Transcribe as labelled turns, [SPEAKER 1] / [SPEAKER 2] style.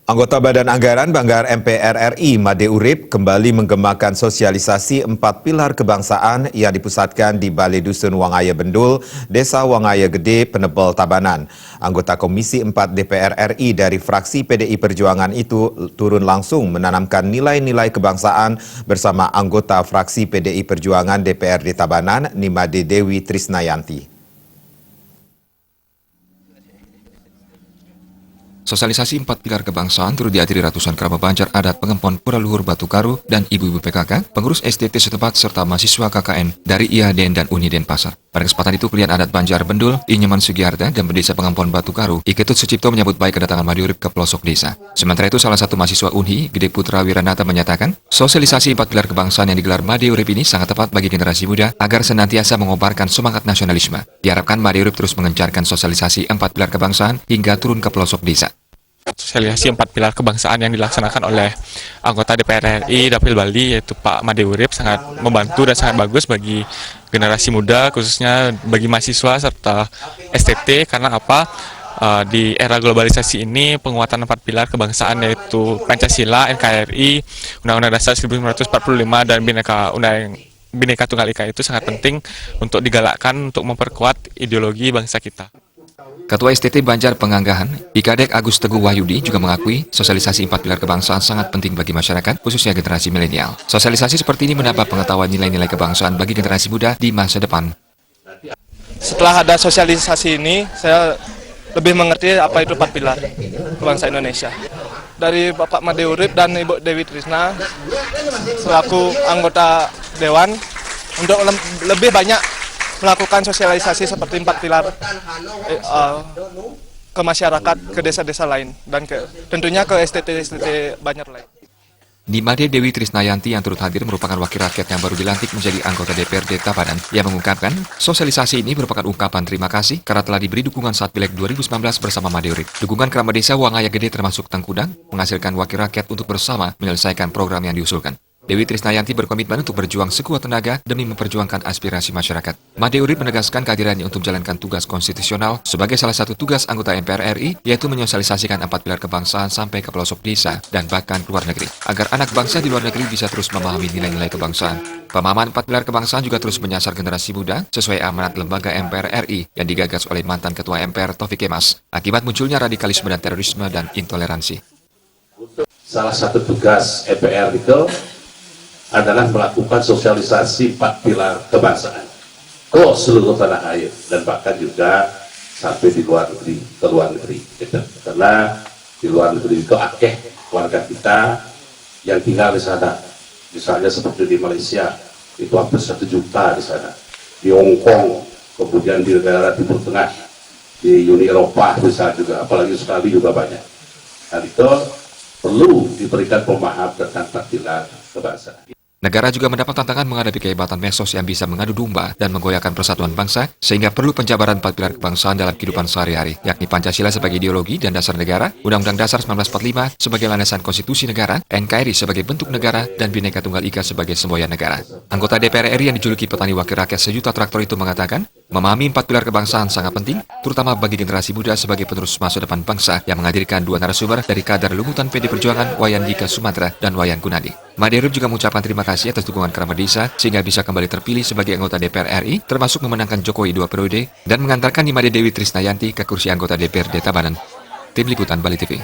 [SPEAKER 1] Anggota Badan Anggaran Banggar MPR RI Made Urip kembali menggemakan sosialisasi 4 pilar kebangsaan yang dipusatkan di Balai Dusun Wangaya Bendul, Desa Wangaya Gede, Penebel Tabanan. Anggota Komisi 4 DPR RI dari fraksi PDI Perjuangan itu turun langsung menanamkan nilai-nilai kebangsaan bersama anggota fraksi PDI Perjuangan DPRD Tabanan, Nimade Dewi Trisnayanti.
[SPEAKER 2] Sosialisasi 4 pilar kebangsaan turut dihadiri ratusan kerabat Banjar adat Pengempon Pura Luhur Batu Karu dan ibu-ibu PKK, pengurus STT setempat serta mahasiswa KKN dari IADN dan Uni Denpasar. Pada kesempatan itu, klien adat Banjar Bendul, Inyaman Sugiarda dan Pendesa Pengempon Batu Karu, Iketut Sucipto menyambut baik kedatangan Made Urip ke pelosok desa. Sementara itu, salah satu mahasiswa UNHI, Gede Putra Wiranata menyatakan, sosialisasi 4 pilar kebangsaan yang digelar Made Urip ini sangat tepat bagi generasi muda agar senantiasa mengobarkan semangat nasionalisme. Diharapkan Made Urip terus mengencarkan sosialisasi 4 pilar kebangsaan hingga turun ke pelosok desa.
[SPEAKER 3] Sosialisasi 4 pilar kebangsaan yang dilaksanakan oleh anggota DPR RI Dapil Bali yaitu Pak Made Urip sangat membantu dan sangat bagus bagi generasi muda, khususnya bagi mahasiswa serta STT. Karena apa? Di era globalisasi ini penguatan 4 pilar kebangsaan yaitu Pancasila, NKRI, Undang-Undang Dasar 1945 dan Bhinneka Tunggal Ika itu sangat penting untuk digalakkan untuk memperkuat ideologi bangsa kita.
[SPEAKER 2] Ketua STT Banjar Penganggahan, IKADEK Agus Teguh Wahyudi juga mengakui sosialisasi 4 pilar kebangsaan sangat penting bagi masyarakat, khususnya generasi milenial. Sosialisasi seperti ini menambah pengetahuan nilai-nilai kebangsaan bagi generasi muda di masa depan.
[SPEAKER 4] Setelah ada sosialisasi ini, saya lebih mengerti apa itu 4 pilar kebangsaan Indonesia. Dari Bapak Made Urip dan Ibu Dewi Trisna, selaku anggota Dewan, untuk lebih banyak melakukan sosialisasi seperti 4 pilar ke masyarakat, ke desa-desa lain, dan tentunya ke STT Banjar lain.
[SPEAKER 2] Nimade Dewi Trisnayanti yang turut hadir merupakan wakil rakyat yang baru dilantik menjadi anggota DPRD Tabanan. Ia mengungkapkan, sosialisasi ini merupakan ungkapan terima kasih karena telah diberi dukungan saat Pileg 2019 bersama Made Urip. Dukungan kerabat desa Wangaya Gede termasuk Tengkudang menghasilkan wakil rakyat untuk bersama menyelesaikan program yang diusulkan. Dewi Trisnayanti berkomitmen untuk berjuang sekuat tenaga demi memperjuangkan aspirasi masyarakat. Made Urip menegaskan kehadirannya untuk menjalankan tugas konstitusional sebagai salah satu tugas anggota MPR RI, yaitu menyosialisasikan 4 pilar kebangsaan sampai ke pelosok desa dan bahkan ke luar negeri, agar anak bangsa di luar negeri bisa terus memahami nilai-nilai kebangsaan. Pemahaman 4 pilar kebangsaan juga terus menyasar generasi muda sesuai amanat lembaga MPR RI yang digagas oleh mantan Ketua MPR Taufik Kemas, akibat munculnya radikalisme dan terorisme dan intoleransi.
[SPEAKER 5] Salah satu tugas MPR itu adalah melakukan sosialisasi 4 pilar kebangsaan ke seluruh tanah air dan bahkan juga sampai di luar negeri, ke luar negeri gitu. Karena di luar negeri itu akeh warga kita yang tinggal di sana, misalnya seperti di Malaysia itu hampir 1 juta di sana, di Hong Kong, kemudian di negara Timur Tengah, di Uni Eropa bisa juga, apalagi sekali juga banyak. Dan itu perlu diberikan pemahaman tentang 4 pilar kebangsaan.
[SPEAKER 2] Negara juga mendapat tantangan menghadapi kehebatan medsos yang bisa mengadu domba dan menggoyahkan persatuan bangsa, sehingga perlu penjabaran 4 pilar kebangsaan dalam kehidupan sehari-hari, yakni Pancasila sebagai ideologi dan dasar negara, Undang-Undang Dasar 1945 sebagai landasan konstitusi negara, NKRI sebagai bentuk negara, dan Bhinneka Tunggal Ika sebagai semboyan negara. Anggota DPR RI yang dijuluki petani wakil rakyat sejuta traktor itu mengatakan, memahami 4 pilar kebangsaan sangat penting, terutama bagi generasi muda sebagai penerus masa depan bangsa yang menghadirkan 2 narasumber dari kadar Lungutan PD Perjuangan, Wayan Dika Sumatera, dan Wayan Gunadi. Made Urip juga mengucapkan terima kasih atas dukungan kerabat desa sehingga bisa kembali terpilih sebagai anggota DPR RI, termasuk memenangkan Jokowi 2 periode dan mengantarkan Nimade Dewi Trisnayanti ke kursi anggota DPRD Tabanan. Tim Liputan Bali TV.